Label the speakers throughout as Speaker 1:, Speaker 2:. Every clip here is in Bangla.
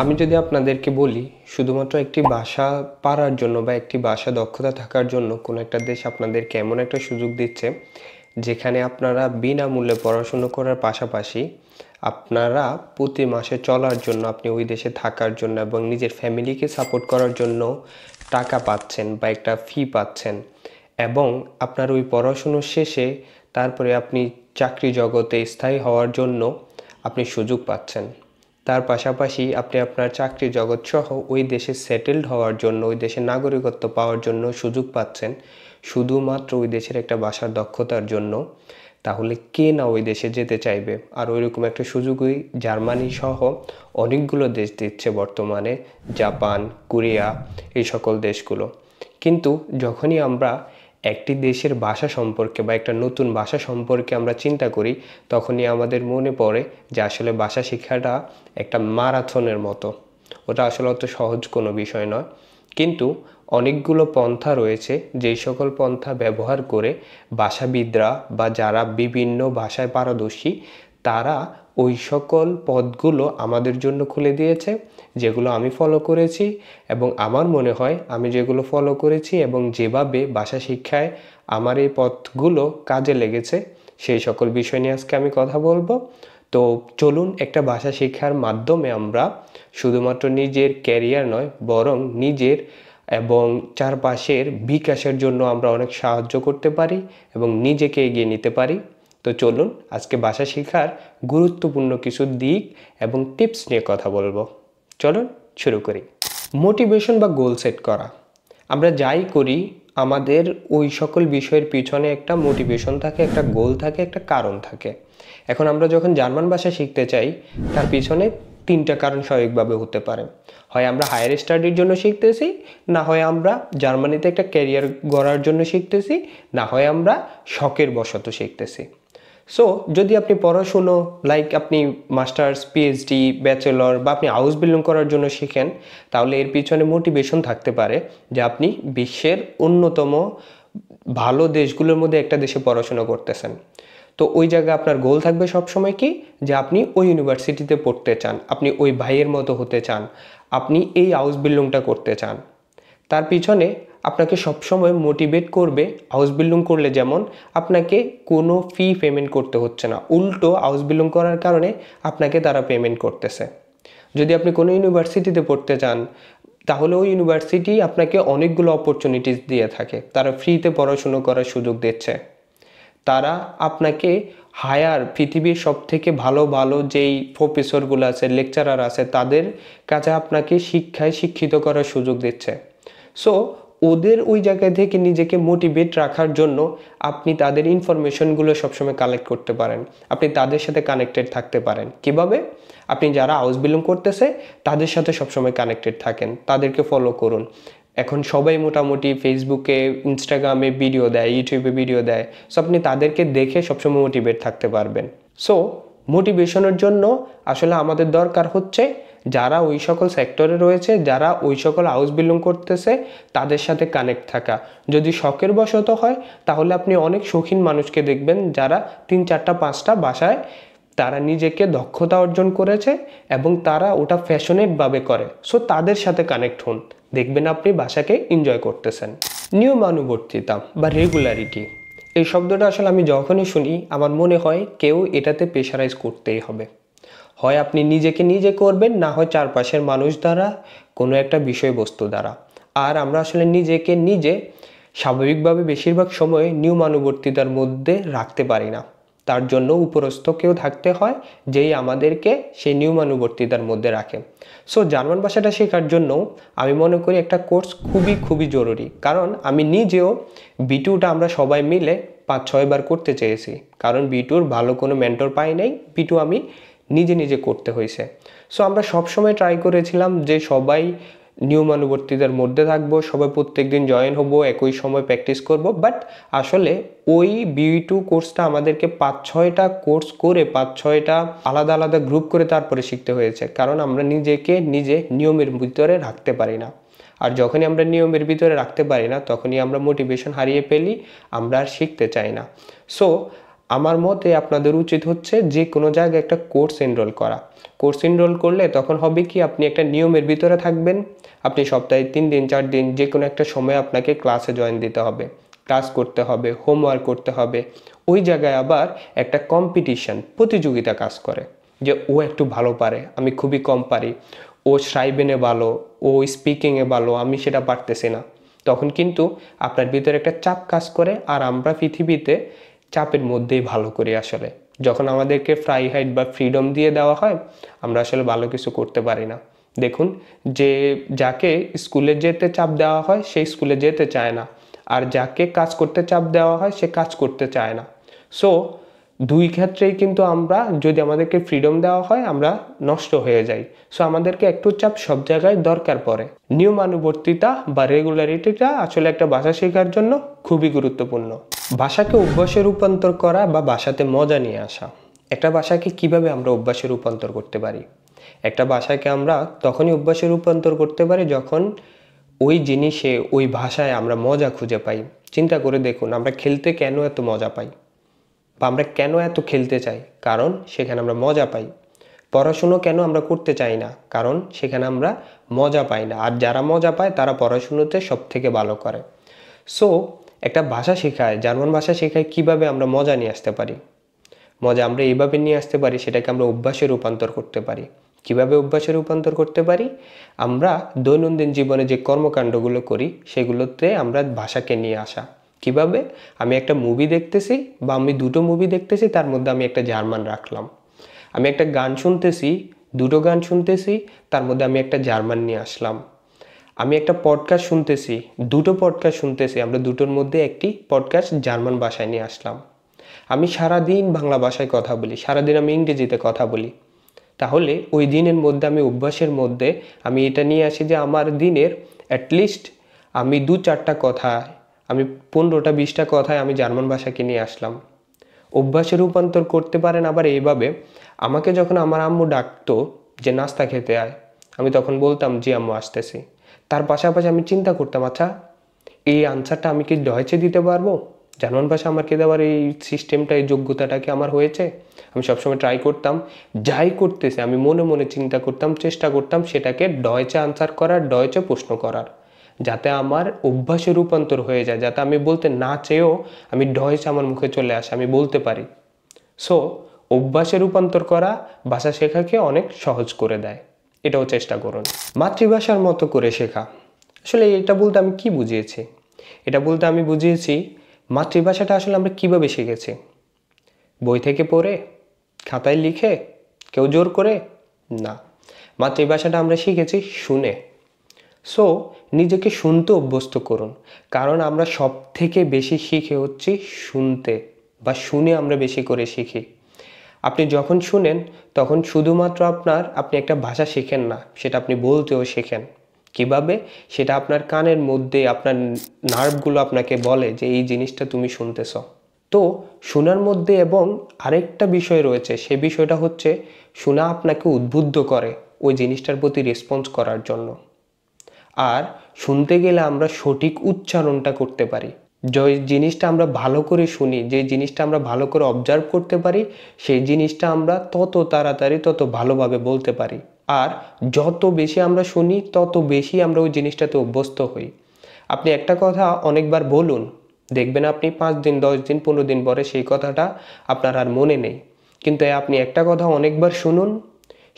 Speaker 1: আমি যদি আপনাদেরকে বলি শুধুমাত্র একটি ভাষা পারার জন্য বা একটি ভাষা দক্ষতা থাকার জন্য কোনো একটা দেশ আপনাদেরকে এমন একটা সুযোগ দিচ্ছে যেখানে আপনারা বিনামূল্যে পড়াশুনো করার পাশাপাশি আপনারা প্রতি মাসে চলার জন্য আপনি ওই দেশে থাকার জন্য এবং নিজের ফ্যামিলিকে সাপোর্ট করার জন্য টাকা পাচ্ছেন বা একটা ফি পাচ্ছেন এবং আপনার ওই পড়াশুনো শেষে তারপরে আপনি চাকরি জগতে স্থায়ী হওয়ার জন্য আপনি সুযোগ পাচ্ছেন। তার পাশাপাশি আপনি আপনার চাকরি জগৎ সহ ওই দেশে সেটেলড হওয়ার জন্য ওই দেশের নাগরিকত্ব পাওয়ার জন্য সুযোগ পাচ্ছেন শুধুমাত্র ওই দেশের একটা ভাষার দক্ষতার জন্য। তাহলে কে না ওই দেশে যেতে চাইবে? আর ওইরকম একটা সুযোগই জার্মানি সহ অনেকগুলো দেশ দিচ্ছে বর্তমানে, জাপান, কোরিয়া, এই সকল দেশগুলো। কিন্তু যখনই আমরা একটি দেশের ভাষা সম্পর্কে বা একটা নতুন ভাষা সম্পর্কে আমরা চিন্তা করি তখনই আমাদের মনে পড়ে যে আসলে ভাষা শেখাটা একটা মারাথনের মতো। ওটা আসলে অত সহজ কোনো বিষয় নয়। কিন্তু অনেকগুলো পন্থা রয়েছে যেই সকল পন্থা ব্যবহার করে ভাষাবিদরা বা যারা বিভিন্ন ভাষায় পারদর্শী তারা ওই সকল পথগুলো আমাদের জন্য খুলে দিয়েছে, যেগুলো আমি ফলো করেছি। এবং আমার মনে হয় আমি যেগুলো ফলো করেছি এবং যেভাবে ভাষা শিক্ষায় আমার এই পথগুলো কাজে লেগেছে সেই সকল বিষয় নিয়ে আজকে আমি কথা বলবো। তো চলুন একটা ভাষা শিক্ষার মাধ্যমে আমরা শুধুমাত্র নিজের ক্যারিয়ার নয় বরং নিজের এবং চারপাশের বিকাশের জন্য আমরা অনেক সাহায্য করতে পারি এবং নিজেকে এগিয়ে নিতে পারি। তো চলুন আজকে ভাষা শেখার গুরুত্বপূর্ণ কিছু দিক এবং টিপস নিয়ে কথা বলবো। চলুন শুরু করি। মোটিভেশন বা গোল সেট করা। আমরা যাই করি আমাদের ওই সকল বিষয়ের পিছনে একটা মোটিভেশন থাকে, একটা গোল থাকে, একটা কারণ থাকে। এখন আমরা যখন জার্মান ভাষা শিখতে চাই তার পিছনে তিনটা কারণ স্বাভাবিকভাবে হতে পারে। হয় আমরা হায়ার স্টাডির জন্য শিখতেছি, না হয় আমরা জার্মানিতে একটা ক্যারিয়ার গড়ার জন্য শিখতেছি, না হয় আমরা শখের বশত শিখতেছি। সো যদি আপনি পড়াশুনো লাইক আপনি মাস্টার্স, পিএইচডি, ব্যাচেলর বা আপনি হাউস বিল্ডিং করার জন্য শিখেন তাহলে এর পিছনে মোটিভেশন থাকতে পারে যে আপনি বিশ্বের অন্যতম ভালো দেশগুলোর মধ্যে একটা দেশে পড়াশোনা করতেছেন। তো ওই জায়গায় আপনার গোল থাকবে সবসময় কি যে আপনি ওই ইউনিভার্সিটিতে পড়তে চান, আপনি ওই ভাইয়ের মতো হতে চান, আপনি এই হাউস বিল্ডিংটা করতে চান। তার পিছনে আপনাকে সবসময় মোটিভেট করবে হাউস বিল্ডিং করলে, যেমন আপনাকে কোনো ফি পেমেন্ট করতে হচ্ছে না, উল্টো হাউস বিল্ডিং করার কারণে আপনাকে তারা পেমেন্ট করতেছে। যদি আপনি কোনো ইউনিভার্সিটিতে পড়তে চান তাহলে ওই ইউনিভার্সিটি আপনাকে অনেকগুলো অপরচুনিটিস দিয়ে থাকে, তারা ফ্রিতে পড়াশুনো করার সুযোগ দিচ্ছে, তারা আপনাকে হায়ার পৃথিবীর সব থেকে ভালো ভালো যেই প্রফেসরগুলো আছে, লেকচারার আছে, তাদের কাছে আপনাকে শিক্ষায় শিক্ষিত করার সুযোগ দিচ্ছে। সো ওদের ওই জায়গা থেকে নিজেকে মোটিভেট রাখার জন্য আপনি তাদের ইনফরমেশনগুলো সবসময় কালেক্ট করতে পারেন, আপনি তাদের সাথে কানেক্টেড থাকতে পারেন। কিভাবে? আপনি যারা হাউস বিলং করতেছে তাদের সাথে সবসময় কানেক্টেড থাকেন, তাদেরকে ফলো করুন। এখন সবাই মোটামুটি ফেসবুকে, ইনস্টাগ্রামে ভিডিও দেয়, ইউটিউবে ভিডিও দেয়। সো আপনি তাদেরকে দেখে সবসময় মোটিভেট থাকতে পারবেন। সো মোটিভেশনের জন্য আসলে আমাদের দরকার হচ্ছে যারা ওই সকল সেক্টরে রয়েছে, যারা ওই সকল হাউস বিল্ডিং করতেছে তাদের সাথে কানেক্ট থাকা। যদি শখের বশত হয় তাহলে আপনি অনেক শৌখিন মানুষকে দেখবেন যারা 3, 4টা 5টা ভাষায় তারা নিজেকে দক্ষতা অর্জন করেছে এবং তারা ওটা প্যাশনেটভাবে করে। সো তাদের সাথে কানেক্ট হন, দেখবেন আপনি ভাষাকে এনজয় করতেছেন। নিয়মানুবর্তিতা বা রেগুলারিটি, এই শব্দটা আসলে আমি যখনই শুনি আমার মনে হয় কেউ এটাতে প্রেশারাইজ করতেই হবে। হয় আপনি নিজেকে নিজে করবেন, না হয় চারপাশের মানুষ দ্বারা, কোনো একটা বিষয়বস্তু দ্বারা। আর আমরা আসলে নিজেকে নিজে স্বাভাবিকভাবে বেশিরভাগ সময় নিয়মানুবর্তিতার মধ্যে রাখতে পারি না। তার জন্য উপরস্থ কেউ থাকতে হয় যেই আমাদেরকে সেই নিয়মানুবর্তিতার মধ্যে রাখে। সো জার্মান ভাষাটা শেখার জন্য আমি মনে করি একটা কোর্স খুবই খুবই জরুরি। কারণ আমি নিজেও B2টা আমরা সবাই মিলে 5-6 বার করতে চেয়েছি, কারণ B2-র ভালো কোনো মেন্টর পাই নাই, B2 আমি নিজে নিজে করতে হয়েছে। সো আমরা সবসময় ট্রাই করেছিলাম যে সবাই নিয়মানুবর্তিতার মধ্যে থাকবো, সবাই প্রত্যেক দিন জয়েন হবো, একই সময় প্র্যাকটিস করব। বাট আসলে ওই B2 কোর্সটা আমাদেরকে 5-6টা কোর্স করে 5-6টা আলাদা আলাদা গ্রুপ করে তারপরে শিখতে হয়েছে, কারণ আমরা নিজেকে নিজে নিয়মের ভিতরে রাখতে পারি না। আর যখনই আমরা নিয়মের ভিতরে রাখতে পারি না তখনই আমরা মোটিভেশন হারিয়ে ফেলি, আমরা আর শিখতে চাই না। সো আমার মতে আপনাদের উচিত হচ্ছে যে কোনো জায়গায় একটা কোর্স এনরোল করা। কোর্স এনরোল করলে তখন হবে কি, আপনি একটা নিয়মের ভিতরে থাকবেন। আপনি সপ্তাহে 3 দিন 4 দিন যে কোনো একটা সময় আপনাকে ক্লাসে জয়েন দিতে হবে, ক্লাস করতে হবে, হোমওয়ার্ক করতে হবে। ওই জায়গায় আবার একটা কম্পিটিশন, প্রতিযোগিতা কাজ করে যে ও একটু ভালো পারে, আমি খুবই কম পারি, ও শ্রাইবেনে ভালো, ও স্পিকিংয়ে ভালো, আমি সেটা পারতেছি না। তখন কিন্তু আপনার ভিতরে একটা চাপ কাজ করে। আর আমরা পৃথিবীতে চাপের মধ্যেই ভালো করি আসলে। যখন আমাদেরকে ফ্রাই হাইট বা ফ্রিডম দিয়ে দেওয়া হয়, আমরা আসলে ভালো কিছু করতে পারি না। দেখুন, যে যাকে স্কুলে যেতে চাপ দেওয়া হয় সে স্কুলে যেতে চায় না, আর যাকে কাজ করতে চাপ দেওয়া হয় সে কাজ করতে চায় না। সো দুই ক্ষেত্রেই কিন্তু আমরা, যদি আমাদেরকে ফ্রিডম দেওয়া হয়, আমরা নষ্ট হয়ে যাই। সো আমাদেরকে একটু চাপ সব জায়গায় দরকার পড়ে। নিয়মানুবর্তিতা বা রেগুলারিটিটা আসলে একটা ভাষা শেখার জন্য খুবই গুরুত্বপূর্ণ। ভাষাকে অভ্যাসে রূপান্তর করা বা ভাষাতে মজা নিয়ে আসা। একটা ভাষাকে কিভাবে আমরা অভ্যাসে রূপান্তর করতে পারি? একটা ভাষাকে আমরা তখনই অভ্যাসে রূপান্তর করতে পারি যখন ওই জিনিসে, ওই ভাষায় আমরা মজা খুঁজে পাই। চিন্তা করে দেখুন, আমরা খেলতে কেন এত মজা পাই, বা আমরা কেন এত খেলতে চাই? কারণ সেখানে আমরা মজা পাই। পড়াশুনো কেন আমরা করতে চাই না? কারণ সেখানে আমরা মজা পাই না। আর যারা মজা পায় তারা পড়াশুনোতে সব থেকে ভালো করে। সো একটা ভাষা শেখায়, জার্মান ভাষা শেখায় কিভাবে আমরা মজা নিয়ে আসতে পারি। মজা আমরা এইভাবে নিয়ে আসতে পারি, সেটাকে আমরা অভ্যাসে রূপান্তর করতে পারি। কিভাবে অভ্যাসে রূপান্তর করতে পারি? আমরা দৈনন্দিন জীবনে যে কর্মকাণ্ডগুলো করি সেগুলোতে আমরা ভাষাকে নিয়ে আসা। কিভাবে? আমি একটা মুভি দেখতেছি বা আমি দুটো মুভি দেখতেছি, তার মধ্যে আমি একটা জার্মান রাখলাম। আমি একটা গান শুনতেছি, দুটো গান শুনতেছি, তার মধ্যে আমি একটা জার্মান নিয়ে আসলাম। আমি একটা পডকাস্ট শুনতেছি, দুটো পডকাস্ট শুনতেছি, আমরা দুটোর মধ্যে একটি পডকাস্ট জার্মান ভাষায় নিয়ে আসলাম। আমি সারাদিন বাংলা ভাষায় কথা বলি, সারাদিন আমি ইংরেজিতে কথা বলি। তাহলে ওই দিনের মধ্যে আমি অভ্যাসের মধ্যে আমি এটা নিয়ে আসি যে আমার দিনের অ্যাটলিস্ট আমি 2-4টা কথা, আমি 15টা 20টা কথায় আমি জার্মান ভাষাকে নিয়ে আসলাম। অভ্যাসে রূপান্তর করতে পারেন আবার এইভাবে, আমাকে যখন আমার আম্মু ডাকতো যে নাস্তা খেতে আয়, আমি তখন বলতাম জি আম্মু আসতেছি। তার পাশাপাশি আমি চিন্তা করতাম, আচ্ছা এই আনসারটা আমি কি ডয়েচে দিতে পারবো? জার্মান ভাষা আমাকে দেওয়ার এই সিস্টেমটা, এই যোগ্যতাটা কি আমার হয়েছে? আমি সবসময় ট্রাই করতাম, যাই করতেছে আমি মনে মনে চিন্তা করতাম, চেষ্টা করতাম সেটাকে ডয়েচে আনসার করার, ডয়েচে প্রশ্ন করার, যাতে আমার অভ্যাসে রূপান্তর হয়ে যায়, যাতে আমি বলতে না চেয়েও আমি ডয়েচে আমার মুখে চলে আসে, আমি বলতে পারি। সো অভ্যাসে রূপান্তর করা ভাষা শেখাকে অনেক সহজ করে দেয়। এটাও চেষ্টা করুন। মাতৃভাষার মতো করে শেখা। আসলে এটা বলতে আমি কি বুঝিয়েছি? এটা বলতে আমি বুঝিয়েছি মাতৃভাষাটা আসলে আমরা কিভাবে শিখেছি। বই থেকে পড়ে, খাতায় লিখে, কেউ জোর করে? না, মাতৃভাষাটা আমরা শিখেছি শুনে। সো নিজেকে শুনতে অভ্যস্ত করুন, কারণ আমরা সব থেকে বেশি শিখে হচ্ছি শুনতে, বা শুনে আমরা বেশি করে শিখি। আপনি যখন শুনেন তখন শুধুমাত্র আপনি একটা ভাষা শেখেন না, সেটা আপনি বলতেও শেখেন। কিভাবে? সেটা আপনার কানের মধ্যে আপনার নার্ভগুলো আপনাকে বলে যে এই জিনিসটা তুমি শুনতেছ। তো শোনার মধ্যে এবং আরেকটা বিষয় রয়েছে, সে বিষয়টা হচ্ছে শোনা আপনাকে উদ্বুদ্ধ করে ওই জিনিসটার প্রতি রেসপন্স করার জন্য। আর শুনতে গেলে আমরা সঠিক উচ্চারণটা করতে পারি। যে জিনিসটা আমরা ভালো করে শুনি, যে জিনিসটা আমরা ভালো করে অবজার্ভ করতে পারি, সেই জিনিসটা আমরা তত তাড়াতাড়ি তত ভালোভাবে বলতে পারি। আর যত বেশি আমরা শুনি তত বেশি আমরা ওই জিনিসটাতে অভ্যস্ত হই। আপনি একটা কথা অনেকবার বলুন, দেখবেন আপনি 5 দিন 10 দিন 15 দিন পরে সেই কথাটা আপনার আর মনে নেই। কিন্তু আপনি একটা কথা অনেকবার শুনুন,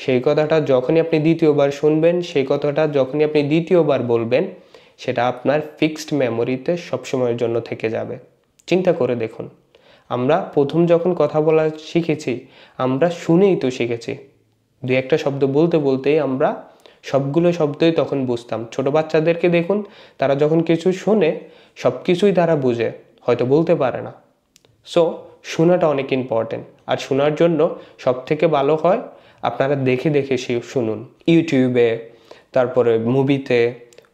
Speaker 1: সেই কথাটা যখনই আপনি দ্বিতীয়বার শুনবেন, সেই কথাটা যখনই আপনি দ্বিতীয়বার বলবেন, সেটা আপনার ফিক্সড মেমোরিতে সবসময়ের জন্য থেকে যাবে। চিন্তা করে দেখুন, আমরা প্রথম যখন কথা বলা শিখেছি, আমরা শুনেই তো শিখেছি। দুই একটা শব্দ বলতে বলতেই আমরা সবগুলো শব্দই তখন বুঝতাম। ছোট বাচ্চাদেরকে দেখুন, তারা যখন কিছু শোনে সব কিছুই তারা বুঝে, হয়তো বলতে পারে না। সো শোনাটা অনেক ইম্পর্টেন্ট। আর শোনার জন্য সব থেকে ভালো হয় আপনারা দেখে দেখে শুনুন। ইউটিউবে, তারপরে মুভিতে,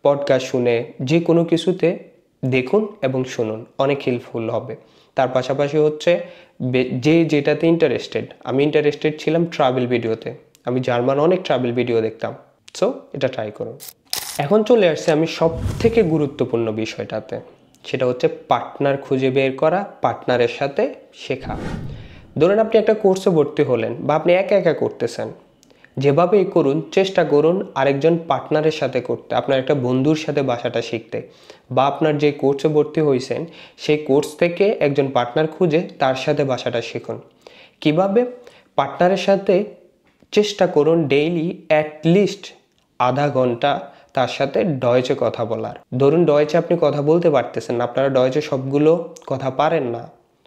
Speaker 1: পডকাস্ট শুনে, যে কোনো কিছুতে দেখুন এবং শুনুন, অনেক হেল্পফুল হবে। তার পাশাপাশি হচ্ছে যে যেটাতে ইন্টারেস্টেড, আমি ইন্টারেস্টেড ছিলাম ট্রাভেল ভিডিওতে, আমি জার্মান অনেক ট্রাভেল ভিডিও দেখতাম। সো এটা ট্রাই করুন। এখন চলে আসছে আমি সব থেকে গুরুত্বপূর্ণ বিষয়টাতে, সেটা হচ্ছে পার্টনার খুঁজে বের করা, পার্টনারের সাথে শেখা। ধরুন আপনি একটা কোর্সে ভর্তি হলেন বা আপনি একা একা করতেছেন, যেভাবেই করুন চেষ্টা করুন আরেকজন পার্টনারের সাথে করতে, আপনার একটা বন্ধুর সাথে ভাষাটা শিখতে, বা আপনার যে কোর্সে ভর্তি হয়েছেন সেই কোর্স থেকে একজন পার্টনার খুঁজে তার সাথে ভাষাটা শিখুন। কিভাবে? পার্টনারের সাথে চেষ্টা করুন ডেইলি অ্যাটলিস্ট আধা ঘন্টা তার সাথে ডয়েচে কথা বলার। ধরুন ডয়েচে আপনি কথা বলতে পারতেছেন না, আপনারা ডয়েচে সবগুলো কথা পারেন না,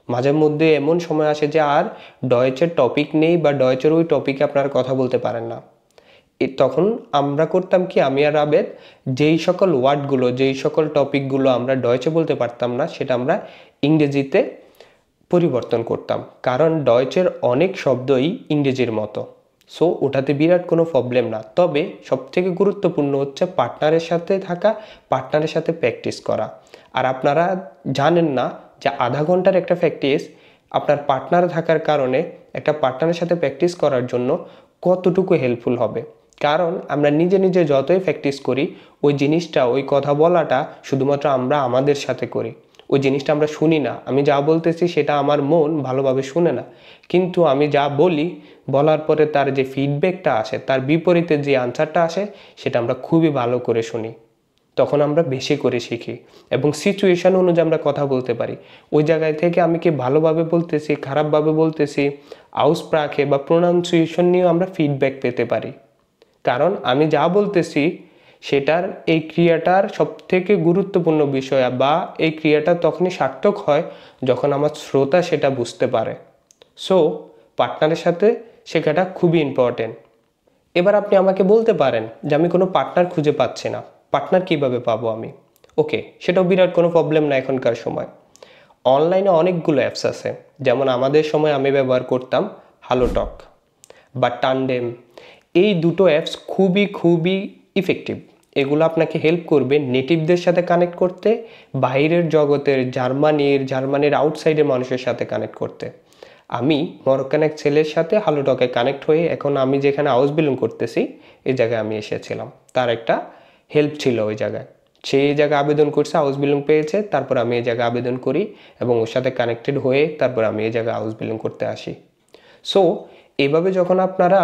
Speaker 1: মাঝে মধ্যে এমন সময় আসে যে আর ডয়েচের টপিক নেই বা ডয়েচের ওই টপিকে আপনারা কথা বলতে পারেন না। তখন আমরা করতাম কি, আমি আর আবেদ, যেই সকল ওয়ার্ডগুলো যেই সকল টপিকগুলো আমরা ডয়েচে বলতে পারতাম না সেটা আমরা ইংরেজিতে পরিবর্তন করতাম, কারণ ডয়েচের অনেক শব্দই ইংরেজির মতো। সো ওটাতে বিরাট কোনো প্রবলেম না। তবে সবথেকে গুরুত্বপূর্ণ হচ্ছে পার্টনারের সাথে থাকা, পার্টনারের সাথে প্র্যাকটিস করা। আর আপনারা জানেন না যে আধা ঘন্টার একটা প্র্যাকটিস আপনার পার্টনার থাকার কারণে একটা পার্টনারের সাথে প্র্যাকটিস করার জন্য কতটুকু হেল্পফুল হবে। কারণ আমরা নিজে নিজে যতই প্র্যাকটিস করি ওই জিনিসটা, ওই কথা বলাটা শুধুমাত্র আমরা আমাদের সাথে করি, ওই জিনিসটা আমরা শুনি না। আমি যা বলতেছি সেটা আমার মন ভালোভাবে শুনে না, কিন্তু আমি যা বলি বলার পরে তার যে ফিডব্যাকটা আসে, তার বিপরীতে যে আনসারটা আসে সেটা আমরা খুবই ভালো করে শুনি। তখন আমরা বেশি করে শিখি এবং সিচুয়েশন অনুযায়ী আমরা কথা বলতে পারি। ওই জায়গায় থেকে আমি কি ভালোভাবে বলতেছি, খারাপভাবে বলতেছি, আউসপ্রাকে বা প্রোনাউন্সিয়েশন নিয়েও আমরা ফিডব্যাক পেতে পারি। কারণ আমি যা বলতেছি সেটার এই ক্রিয়াটার সবথেকে গুরুত্বপূর্ণ বিষয়, বা এই ক্রিয়াটা তখনই সার্থক হয় যখন আমার শ্রোতা সেটা বুঝতে পারে। সো পার্টনারের সাথে শেখাটা খুবই ইম্পর্টেন্ট। এবার আপনি আমাকে বলতে পারেন যে আমি কোনো পার্টনার খুঁজে পাচ্ছি না, পার্টনার কিভাবে পাবো আমি? ওকে, সেটাও বিরাট কোনো প্রবলেম না। এখনকার সময় অনলাইনে অনেকগুলো অ্যাপস আছে, যেমন আমাদের সময় আমি ব্যবহার করতাম হ্যালোটক বা টান্ডেম। এই দুটো অ্যাপস খুবই খুবই ইফেক্টিভ। এগুলো আপনাকে হেল্প করবে নেটিভদের সাথে কানেক্ট করতে, বাইরের জগতের জার্মানির আউটসাইডের মানুষের সাথে কানেক্ট করতে। আমি মরক্কান এক ছেলের সাথে হ্যালোটকে কানেক্ট হয়ে এখন আমি যেখানে হাউস বিলং করতেছি এই জায়গায় আমি এসেছিলাম, তার একটা হেল্প ছিল ওই জায়গায়। সে এই জায়গায় আবেদন করছে, হাউস বিলং পেয়েছে, তারপর আমি এই জায়গায় আবেদন করি এবং ওর সাথে কানেক্টেড হয়ে তারপর আমি এই জায়গায় হাউস বিলং করতে আসি। সো এভাবে যখন আপনারা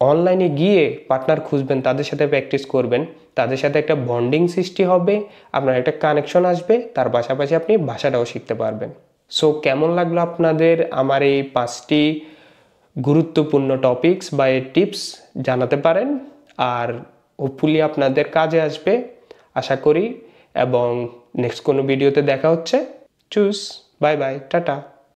Speaker 1: অনলাইনে গিয়ে পার্টনার খুঁজবেন, তাদের সাথে প্র্যাকটিস করবেন, তাদের সাথে একটা বন্ডিং সৃষ্টি হবে, আপনার একটা কানেকশন আসবে, তার পাশাপাশি আপনি ভাষাটাও শিখতে পারবেন। সো কেমন লাগলো আপনাদের আমার এই 5টি গুরুত্বপূর্ণ টপিকস বা এই টিপস জানাতে পারেন, আর হোপফুলি আপনাদের কাজে আসবে আশা করি। এবং নেক্সট কোনো ভিডিওতে দেখা হচ্ছে। Choose, bye bye, tata.